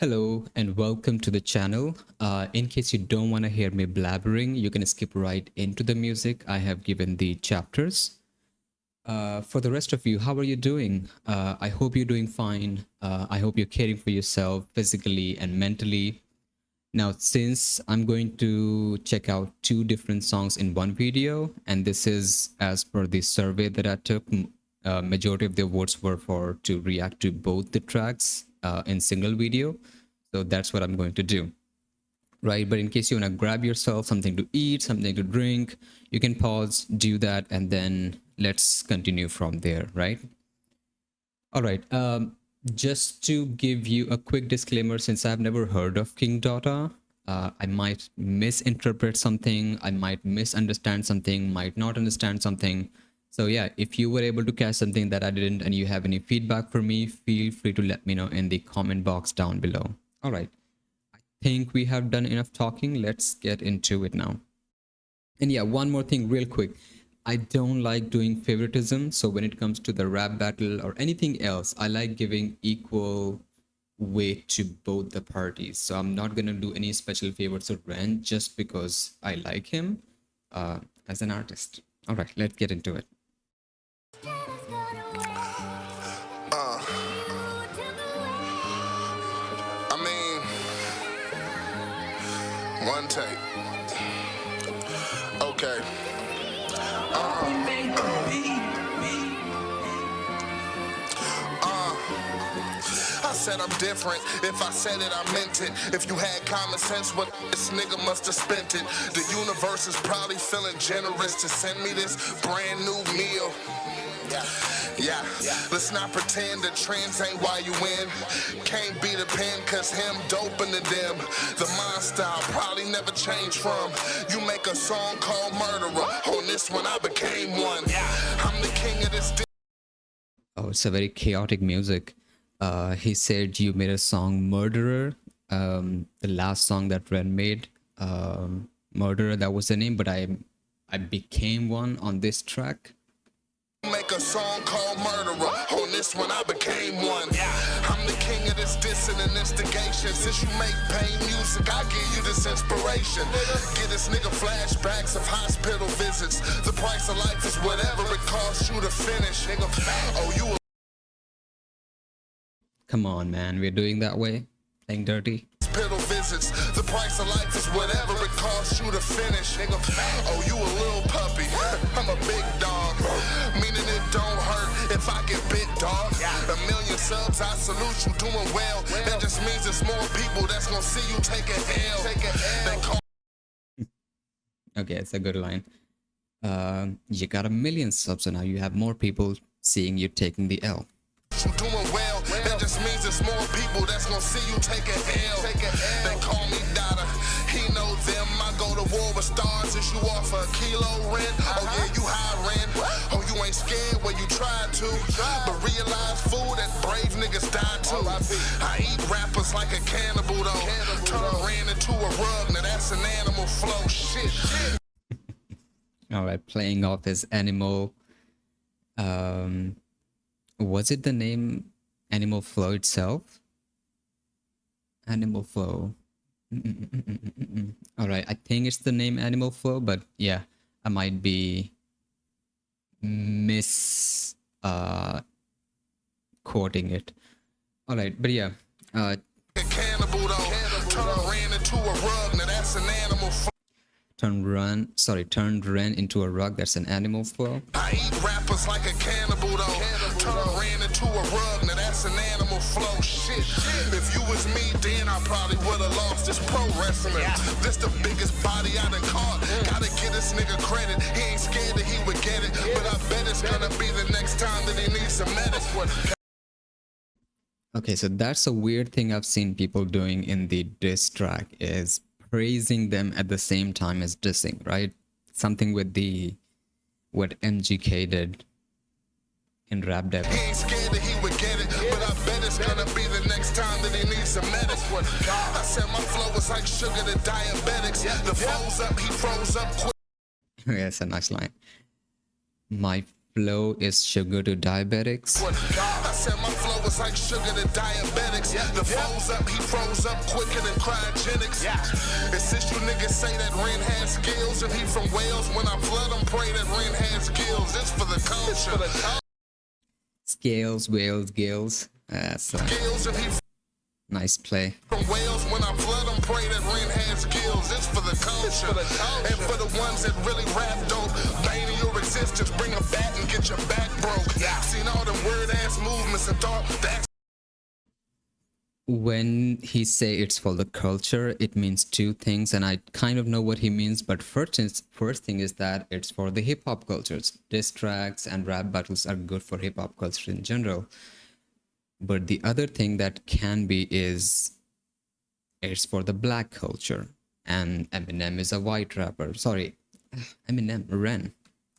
Hello and welcome to the channel. In case you don't want to hear me blabbering, you can skip right into the music. I have given the chapters. For the rest of you, how are you doing? I hope you're doing fine. I hope you're caring for yourself physically and mentally. Now, since I'm going to check out two different songs in one video, and this is as per the survey that I took, majority of the votes were for to react to both the tracks in single video. So that's what I'm going to do, right? But in case you want to grab yourself something to eat, something to drink, you can pause, do that, and then let's continue from there, right? All right. Just to give you a quick disclaimer, since I've never heard of King Dotta, I might misinterpret something, I might misunderstand something, might not understand something. So yeah, if you were able to catch something that I didn't and you have any feedback for me, feel free to let me know in the comment box down below. All right, I think we have done enough talking. Let's get into it now. And yeah, one more thing real quick. I don't like doing favoritism. So when it comes to the rap battle or anything else, I like giving equal weight to both the parties. So I'm not going to do any special favors to Ren just because I like him as an artist. All right, let's get into it. One take. Okay. I said I'm different. If I said it, I meant it. If you had common sense, what this nigga must have spent it. The universe is probably feeling generous to send me this brand new meal. Yeah, let's not pretend that trends ain't why you win. Can't be the pen cause him doping to them. The mind style probably never changed from. You make a song called Murderer. On this one I became one. I'm the king of this. Oh, it's a very chaotic music. He said you made a song Murderer. The last song that Ren made, Murderer, that was the name, but I became one on this track. Make a song called Murderer. On this one I became one. I'm the king of this dissing and instigation. Since you make pain music, I give you this inspiration. Get this nigga flashbacks of hospital visits. The price of life is whatever it costs you to finish. Oh, you Come on, man, we're doing that way, playing dirty. hospital visits. The price of life is whatever it costs you to finish. Oh, you a little puppy. I'm a big dog. Meaning it don't hurt if I get bit, dog. A million subs, I salute you doing well. That just means there's more people that's gonna see you take a L. They call Okay, it's a good line. You got a million subs, so now you have more people seeing you taking the L. you doing well. That just means there's more people that's gonna see you take a L. They call me Dotta. He know them. I go to war with stars. Is you off a kilo rent? Oh yeah, you high rent. Oh, you ain't scared when you tried to. But realize fool that brave niggas die too. I eat rappers like a cannibal though. Turn Ren into a rug. Now that's an animal flow. Shit. All right, playing off his animal. Was it the name Animal Flow itself? Animal Flow. All right, I think it's the name Animal Flow, but yeah, I might be quoting it. All right, but yeah. Cannibal though. Turn Ren into a rug. Now that's an animal flow. Turned Ren into a rug. That's an animal flow. I eat rappers like a cannibal though. Turn Ren into a rug. Now that's an animal flow. Shit. If you was me, then I probably would have lost this pro wrestling. This the biggest body I done caught. Gotta give this nigga credit. He ain't scared that he would get it. But I bet it's gonna be the next time that he needs some medicine. Okay, so that's a weird thing I've seen people doing in the diss track is praising them at the same time as dissing, right? Something with what MGK did in Rap Dev. He ain't scared that he would get it, but I bet it's gonna be the next time that he needs some medicine. I said my flow was like sugar to diabetics. The flow's up, he froze up quick. Yeah, it's a nice line. My flow is sugar to diabetics. I said my flow is like sugar to diabetics. The flows up, he froze up quicker than cryogenics. And since you niggas say that Ren has skills, and he from Wales, when I flood him, pray that Ren has skills. It's for the culture. Scales, whales, gills. That's a nice play. From Wales, when I flood them, pray that Ren has skills. It's for the culture. And for the ones that really rap dope, bane of your existence, bring a bat and get your back broke. Seen all the weird ass movements and thought that's When he say it's for the culture, it means two things, and I kind of know what he means. But first thing is that it's for the hip hop cultures. Diss tracks and rap battles are good for hip hop culture in general. But the other thing that can be is it's for the black culture. And Eminem is a white rapper. Sorry, Eminem, Ren.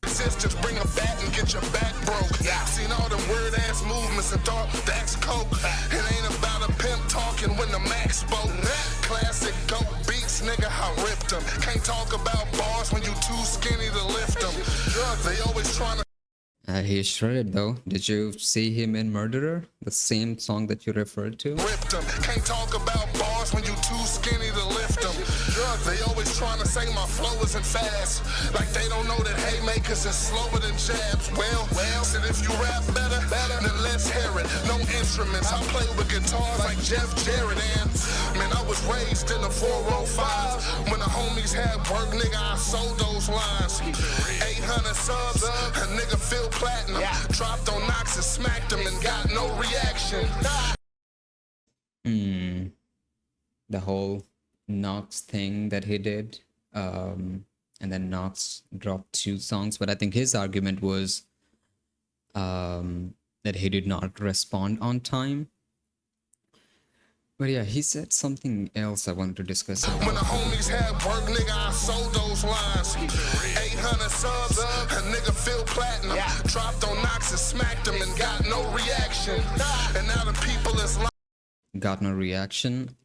Sisters, bring a bat and get your back broke. Seen all the weird ass movements and thought that's coke. It ain't about a pimp talking when the max spoke. Classic dope beats, nigga, I ripped them. Can't talk about bars when you too skinny to lift them. They always trying to He shredded though. Did you see him in Murderer? The same song that you referred to? ripped them. Can't talk about bars when you too skinny to lift them. They always trying to say my flow isn't fast. Like they don't know that haymakers is slower than jabs. Well, said if you rap better, then let's hear it. No instruments. I play with guitars like Jeff Jarrett. And man, I was raised in the 405. When the homies had work, nigga, I sold those lines. 800 subs, a nigga feel platinum. Dropped on Knox and smacked him and got no reaction. The whole Knox thing that he did. And then Knox dropped 2 songs. But I think his argument was that he did not respond on time. But yeah, he said something else I wanted to discuss. When the homies had work, nigga, I sold those lines. 800 subs, a nigga feel platinum. Dropped on Knox and smacked him and got no reaction. And now the people is like, Got no reaction.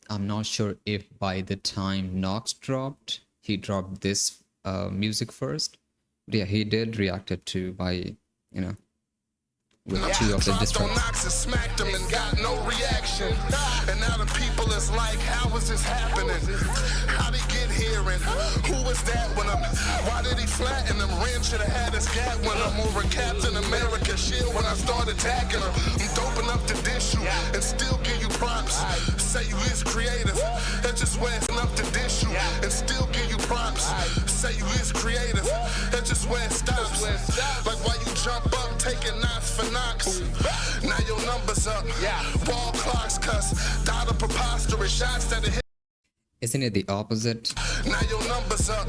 I'm not sure if by the time Knox dropped, he dropped this music first. But yeah, he did reacted to by, you know, with 2 of the diss dropped on tracks. Knox and smacked him and got no reaction. And now the people is like, how is this happening? How'd he get here and who was that when I'm, why did he flatten him? Ren should have had his gat when I'm over Captain America shit when I started attacking him. I'm dope enough to dish you and still give you props. Say you is creative, that's just where it's enough to dish you and still give you props. Say you is creative, that's just where it stops. Like why you jump up taking knots for knocks. Now your numbers up. Wall clocks cuss. Dotta preposterous shots that hit. Isn't it the opposite? Now your numbers up.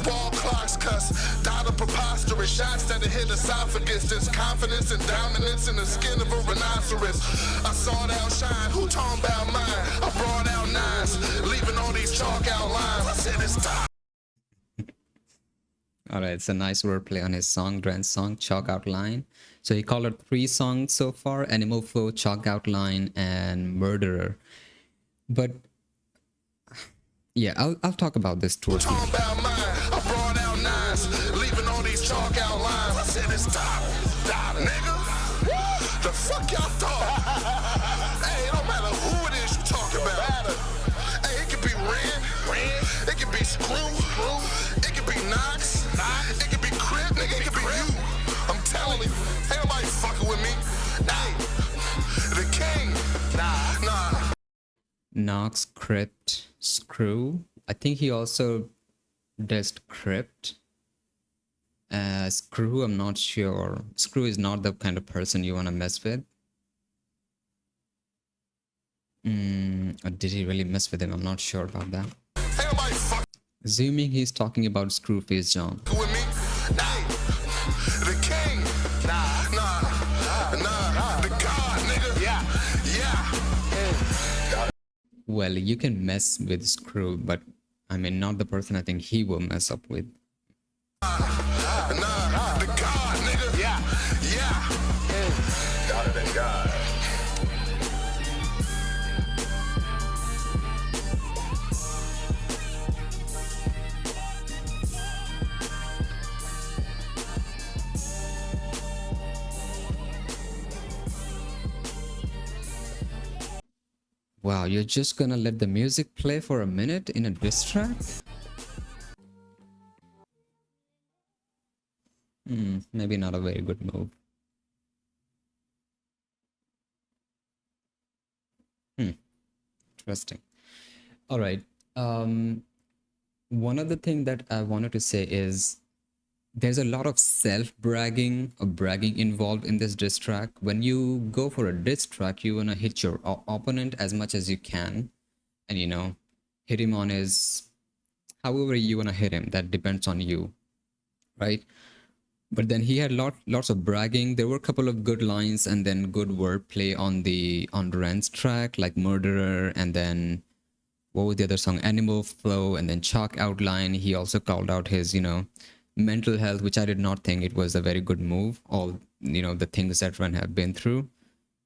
Wall clocks cuss. Dotta preposterous shots that hit esophagus. There's confidence and dominance in the skin of a rhinoceros. I saw that shine. Who talking about mine? I brought out 9s, leaving all these chalk outlines. I said it's time. Alright, it's a nice wordplay on his song, Ren's song, Chalk Outline. So he called it 3 songs so far: Animal Flow, Chalk Outline, and Murderer. But yeah, I'll talk about this towards the end. About mine, I brought out 9s, leaving all these chalk outlines. I said it's time, nigga. The fuck y'all thought? Hey, it don't matter who it is you talk about. Hey, it could be Ren, it could be Screw, it could be Knox, it could be Crip, nigga, it could be you. I'm telling you, ain't nobody fucking with me. Hey, the king, nah. Knox, Crypt, Screw. I think he also does Crypt. Screw, I'm not sure. Screw is not the kind of person you want to mess with. Or did he really mess with him? I'm not sure about that. Ain't nobody fucking Assuming he's talking about Screwface John. with me. Hey, the king, the god, nigga. Yeah. Well, you can mess with Screw, but I mean, not the person I think he will mess up with. The god, nigga. Yeah. Godder than God. Wow, you're just gonna let the music play for a minute in a diss track? Maybe not a very good move. Interesting. All right. Um, One other thing that I wanted to say is there's a lot of self-bragging or bragging involved in this diss track. When you go for a diss track, you wanna hit your opponent as much as you can, and hit him on his however you wanna hit him. That depends on you, right? But then he had lots of bragging. There were a couple of good lines and then good wordplay on Ren's track, like Murderer, and then what was the other song? Animal Flow, and then Chalk Outline. He also called out his, mental health, which I did not think it was a very good move. All, the things that Ren have been through,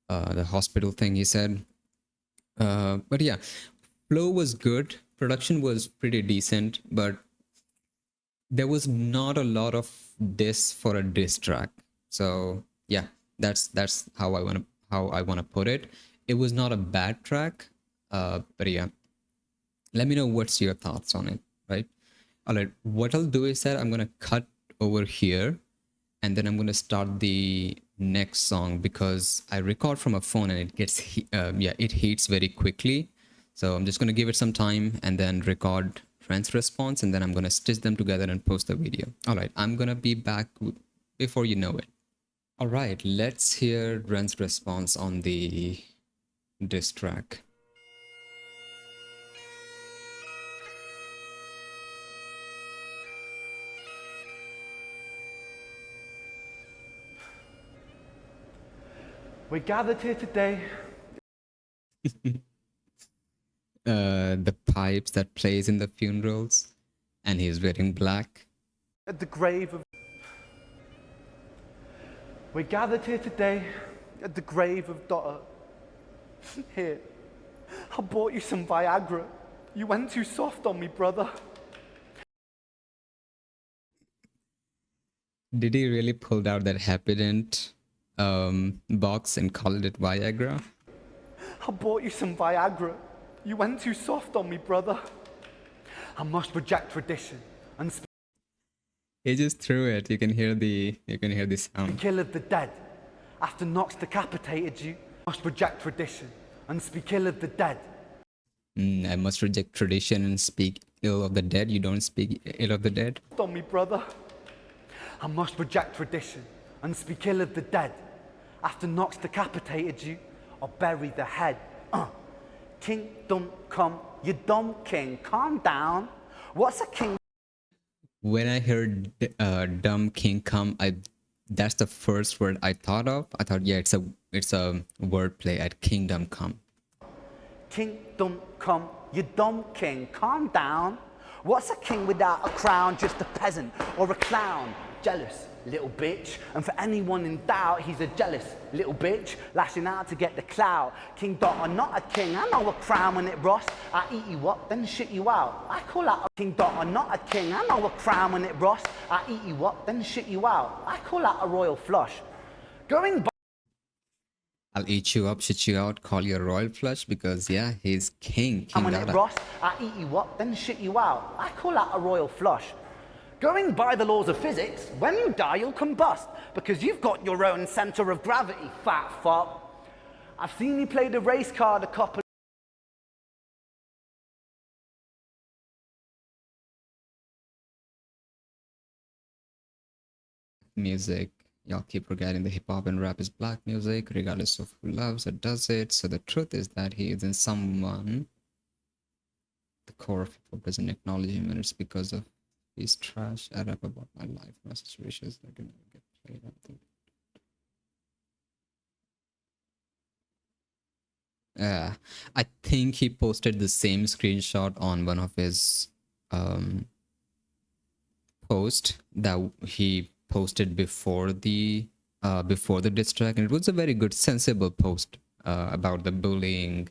the hospital thing he said. But yeah, flow was good. Production was pretty decent, but there was not a lot of diss for a diss track. So yeah, that's how I wanna put it. It was not a bad track, but yeah, let me know what's your thoughts on it, right? All right, what I'll do is that I'm gonna cut over here, and then I'm gonna start the next song because I record from a phone and it gets it heats very quickly. So I'm just gonna give it some time and then record Ren's response, and then I'm gonna stitch them together and post the video. All right, I'm gonna be back before you know it. All right, let's hear Ren's response on the diss track. We're gathered here today. The pipes that plays in the funerals, and he's wearing black. At the grave of. We're gathered here today at the grave of Dotta. Here, I bought you some Viagra. You went too soft on me, brother. Did he really pull out that Happydent box and call it Viagra? I bought you some Viagra. You went too soft on me, brother. I must reject tradition and speak He just threw it. You can hear the sound. ill of the dead. After Knox decapitated you, I must reject tradition and speak ill of the dead. I must reject tradition and speak ill of the dead. You don't speak ill of the dead? On me, brother. I must reject tradition and speak ill of the dead. After Knox decapitated you, I'll bury the head. Kingdom come, you dumb king, calm down. What's a king? When I heard dumb king come, that's the first word I thought of. I thought, yeah, it's a wordplay at kingdom come. Kingdom come, you dumb king, calm down. What's a king without a crown? Just a peasant or a clown. Jealous little bitch. And for anyone in doubt, he's a jealous little bitch, lashing out to get the clout. King Dotta, not a king. I know a crown when it rusts. I eat you up, then shit you out. I call out a King Dotta, not a king. I know a crown when it rusts. I eat you up, then shit you out. I call out a royal flush. Going by I'll eat you up, shit you out, call you a royal flush because yeah, he's king. King when it Dotta. rusts, I eat you up, then shit you out. I call out a royal flush. Going by the laws of physics, when you die, you'll combust because you've got your own center of gravity, fat fuck. I've seen you play the race card a couple. Music. Y'all keep forgetting the hip hop and rap is black music, regardless of who loves or does it. So the truth is that he isn't someone. The core of hip hop doesn't acknowledge him, and it's because of his trash. I rap about my life, my situations that can never get played. I think he posted the same screenshot on one of his post that he posted before the diss track, and it was a very good, sensible post about the bullying,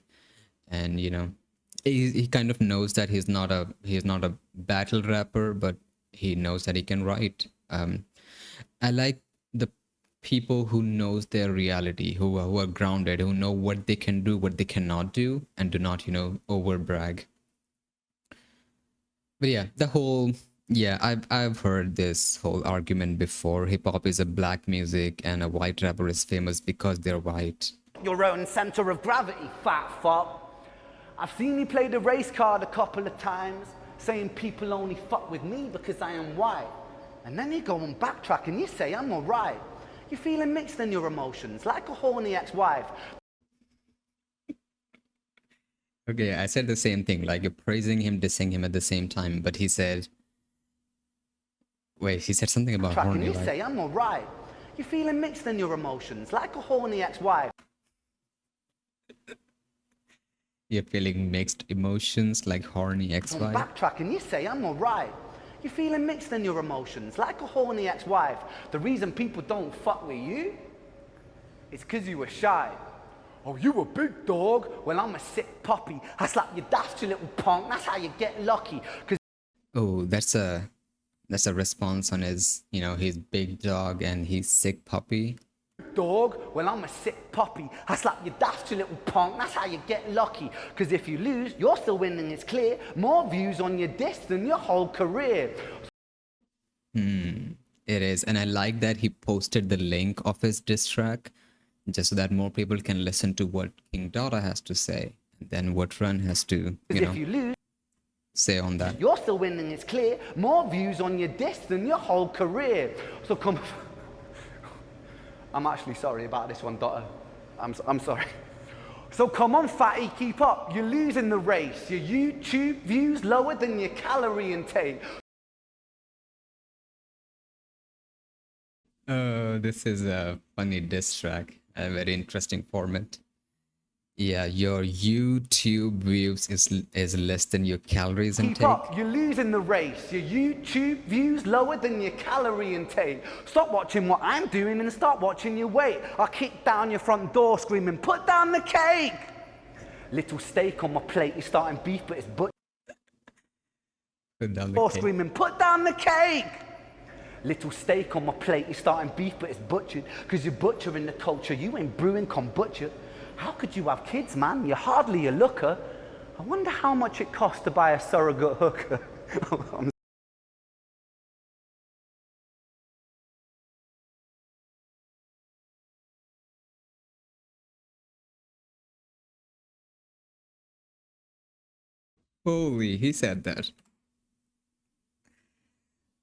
and he kind of knows that he's not a battle rapper, but he knows that he can write. I like the people who knows their reality, who are grounded, who know what they can do, what they cannot do, and do not, over brag. But yeah, I've heard this whole argument before. Hip hop is a black music and a white rapper is famous because they're white. Your own center of gravity, fat fuck. I've seen you play the race card a couple of times, saying people only fuck with me because I am white. And then you go and backtrack and you say I'm alright. You're feeling mixed in your emotions, like a horny ex-wife. Okay, I said the same thing, like you're praising him, dissing him at the same time, but he said, wait, he said something about horny, You right? say I'm alright. You're feeling mixed in your emotions, like a horny ex-wife. You're feeling mixed emotions like horny ex-wife. Backtrack and you say I'm alright. You're feeling mixed in your emotions, like a horny ex-wife. The reason people don't fuck with you is because you were shy. Oh, you a big dog? Well, I'm a sick puppy. I slap you daft, you little punk. That's how you get lucky. Oh, that's a response on his, his big dog and his sick puppy. Dog, well, I'm a sick puppy. I slap you daft, you little punk. That's how you get lucky. Because if you lose, you're still winning, it's clear. More views on your diss than your whole career. It is, and I like that he posted the link of his diss track just so that more people can listen to what King Dotta has to say, and then what Ren has to, If you lose, say on that. you're still winning, it's clear. More views on your diss than your whole career. So come... I'm actually sorry about this one, Dotta. I'm sorry. So come on, fatty, keep up. You're losing the race. Your YouTube views lower than your calorie intake. This is a funny diss track, a very interesting format. Yeah, your YouTube views is less than your calories Keep intake. up, you're losing the race. Your YouTube views lower than your calorie intake. Stop watching what I'm doing and start watching your weight. I'll kick down your front door screaming, put down the cake! Little steak on my plate, you're starting beef, but it's butchered. Put down the cake. Screaming, put down the cake! Little steak on my plate, you're starting beef, but it's butchered. Because you're butchering the culture, you ain't brewing kombucha. How could you have kids, man? You're hardly a looker. I wonder how much it costs to buy a surrogate hooker. Holy, he said that.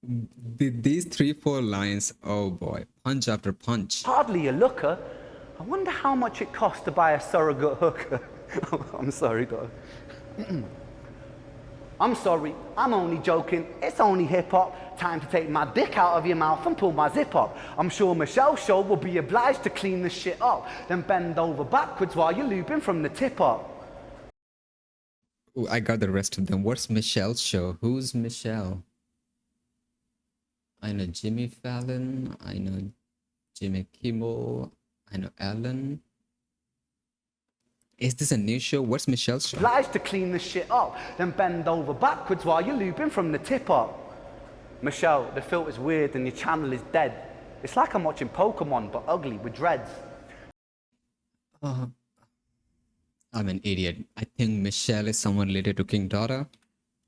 These 3-4 lines, oh boy, punch after punch. Hardly a looker. I wonder how much it costs to buy a surrogate hooker. I'm sorry, dog. I'm sorry, I'm only joking. It's only hip-hop. Time to take my dick out of your mouth and pull my zip up. I'm sure Michelle's show will be obliged to clean this shit up, then bend over backwards while you're looping from the tip up. Ooh, I got the rest of them. What's Michelle's show? Who's Michelle? I know Jimmy Fallon. I know Jimmy Kimmel. I know Ellen. Is this a new show? What's Michelle's show? Obliged to clean this shit up, then bend over backwards while you're looping from the tip up. Michelle, the filter's weird and your channel is dead. It's like I'm watching Pokemon, but ugly with dreads. I'm an idiot. I think Michelle is someone related to King Dotta.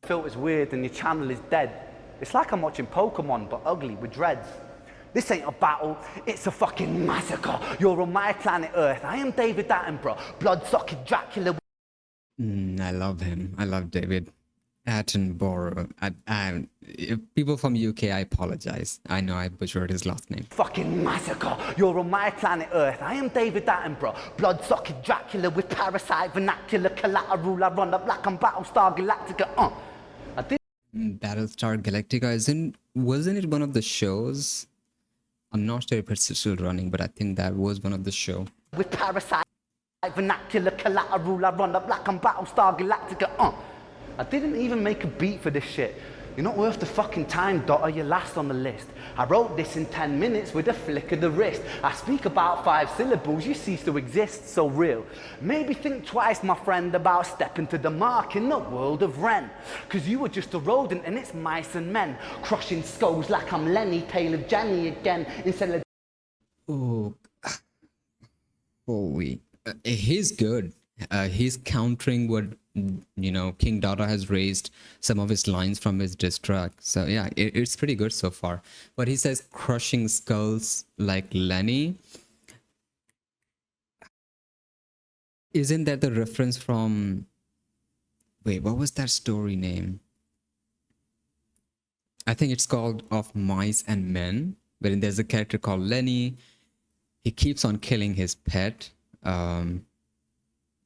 The filter's weird and your channel is dead. It's like I'm watching Pokemon, but ugly with dreads. This ain't a battle, it's a fucking massacre. You're on my planet Earth. I am David Attenborough, blood-sucking Dracula. I love him. I love David Attenborough. People from UK, I apologize. I know I butchered his last name. Fucking massacre. You're on my planet Earth. I am David Attenborough, blood-sucking Dracula with parasite vernacular collateral. I run up like I'm Battlestar Galactica. I did. Battlestar Galactica wasn't it one of the shows? I'm not sure if it's still running, but I think that was one of the show. With parasite vernacular collateral, I run up like I'm Battlestar Galactica. I didn't even make a beat for this shit. You're not worth the fucking time, Dotta, you're last on the list. I wrote this in 10 minutes with a flick of the wrist. I speak about 5 syllables, you cease to exist, so real. Maybe think twice, my friend, about stepping to the mark in the world of Ren. Cause you were just a rodent and it's mice and men. Crushing skulls like I'm Lenny, tale of Jenny again. Instead of Oh, holy. He's good. He's countering what, King Dada has raised some of his lines from his diss track. So yeah, it's pretty good so far. But he says crushing skulls like Lenny. Isn't that the reference from, wait, what was that story name? I think it's called Of Mice and Men, wherein there's a character called Lenny. He keeps on killing his pet.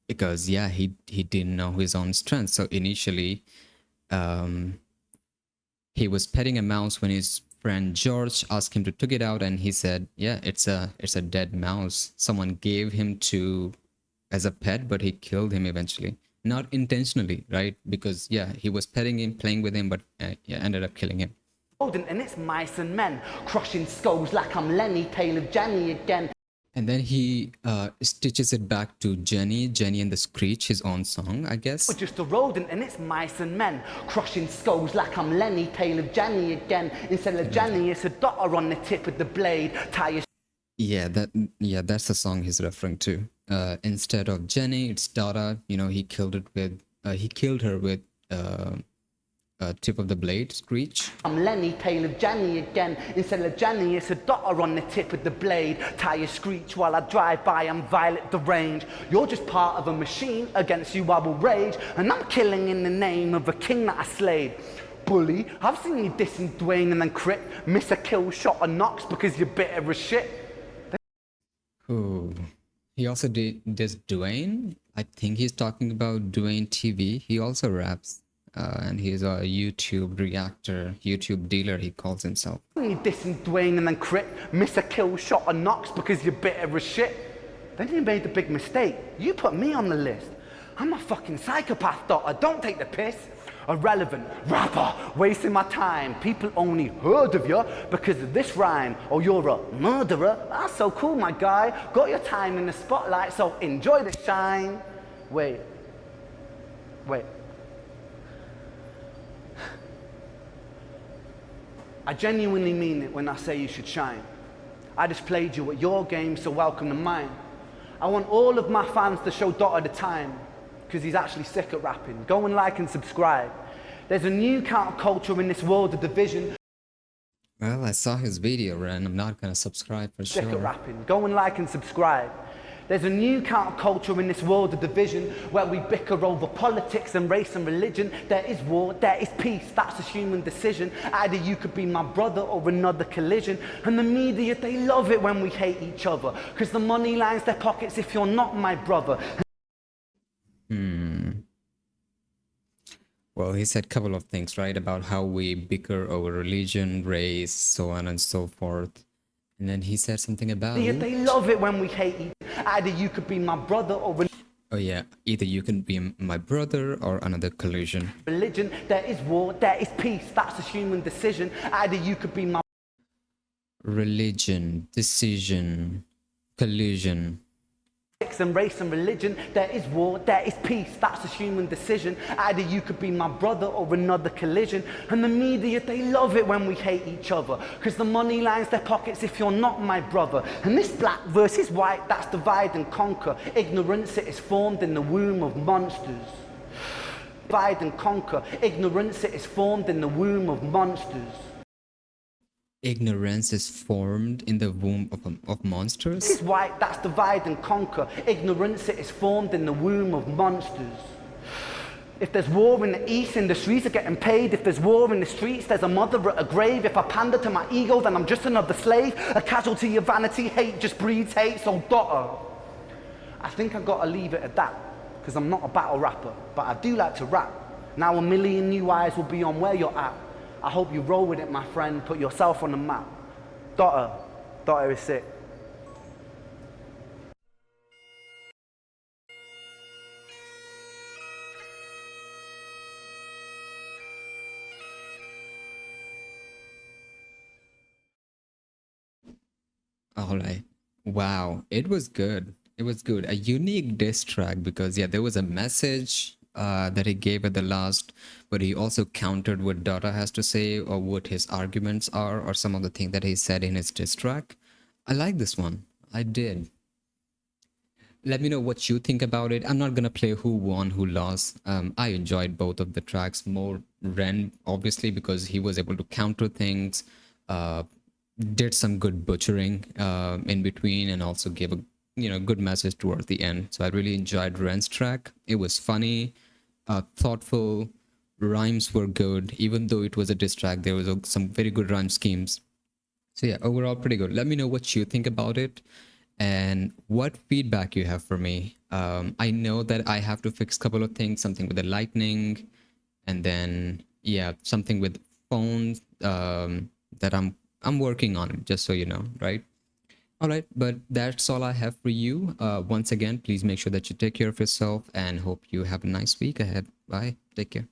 Because yeah, he didn't know his own strength. So initially, um, he was petting a mouse when his friend George asked him to take it out, and he said, "Yeah, it's a dead mouse. Someone gave him to as a pet, but he killed him eventually, not intentionally, right? Because yeah, he was petting him, playing with him, but yeah, ended up killing him." And it's mice and men, crushing skulls like I'm Lenny, tale of Jenny again. And then he stitches it back to Jenny and the Screech, his own song, I guess. Or just a rodent and it's mice and men, crushing skulls like I'm Lenny, tale of Jenny again. Instead of Jenny, it's a Dotta on the tip of the blade. Tie Yeah, that's the song he's referring to. Instead of Jenny, it's Dotta. He killed her with tip of the blade, Screech. I'm Lenny, tale of Jenny again. Instead of Jenny, it's a Dotta on the tip of the blade. Tie a Screech while I drive by, I'm Violet the Range. You're just part of a machine, against you I will rage. And I'm killing in the name of a king that I slayed. Bully, I've seen you dissing Dwayne and then crit. Miss a kill shot of Knox because you're bitter as shit. Ooh. He also did this Dwayne. I think he's talking about Dwayne TV. He also raps. And he's a YouTube reactor, YouTube dealer, he calls himself. You dissing Dwayne and then crit, miss a kill shot of Knox because you're bitter as shit. Then you made the big mistake. You put me on the list. I'm a fucking psychopath, Dotta. Don't take the piss. Irrelevant rapper, wasting my time. People only heard of you because of this rhyme. Oh, you're a murderer? That's so cool, my guy. Got your time in the spotlight, so enjoy the shine. Wait. I genuinely mean it when I say you should shine. I just played you at your game, so welcome to mine. I want all of my fans to show Dotta the time, because he's actually sick at rapping. Go and like and subscribe. There's a new counterculture in this world of division. Well, I saw his video, Ren. I'm not gonna subscribe for Sick sure. at rapping. Go and like and subscribe. There's a new counterculture in this world of division where we bicker over politics and race and religion. There is war, there is peace, that's a human decision. Either you could be my brother or another collision. And the media, they love it when we hate each other, because the money lines their pockets if you're not my brother. Well, he said a couple of things, right? About how we bicker over religion, race, so on and so forth. And then he said something about... They love it when we hate each other. Either you could be my brother or... Oh yeah, either you can be my brother or another collision. Religion, there is war, there is peace, that's a human decision. Either you could be my... Religion, decision, collusion. And race and religion, there is war, there is peace, that's a human decision. Either you could be my brother or another collision. And the media, they love it when we hate each other, because the money lines their pockets if you're not my brother. And this black versus white, that's divide and conquer. Ignorance, it is formed in the womb of monsters. Divide and conquer. Ignorance, it is formed in the womb of monsters. Ignorance is formed in the womb of monsters? This is white, that's divide and conquer. Ignorance, it is formed in the womb of monsters. If there's war in the east, industries are getting paid. If there's war in the streets, there's a mother at a grave. If I pander to my ego, then I'm just another slave. A casualty of vanity, hate just breeds hate, so Dotta. I think I gotta leave it at that, because I'm not a battle rapper, but I do like to rap. Now 1 million new eyes will be on where you're at. I hope you roll with it, my friend. Put yourself on the map. Dotta is sick. All right. Wow, it was good. It was good. A unique diss track because yeah, there was a message that he gave at the last, but he also countered what Dotta has to say or what his arguments are or some of the things that he said in his diss track. I like this one. I did. Let me know what you think about it. I'm not gonna play who won, who lost. I enjoyed both of the tracks. More Ren, obviously, because he was able to counter things, uh, did some good butchering in between, and also gave a good message towards the end. So I really enjoyed Ren's track. It was funny, thoughtful. Rhymes were good, even though it was a diss track. There was some very good rhyme schemes. So yeah, overall pretty good. Let me know what you think about it and what feedback you have for me. I know that I have to fix a couple of things, something with the lightning, and then yeah, something with phones that I'm working on it, just so you know, right? All right, but that's all I have for you. Once again, please make sure that you take care of yourself and hope you have a nice week ahead. Bye. Take care.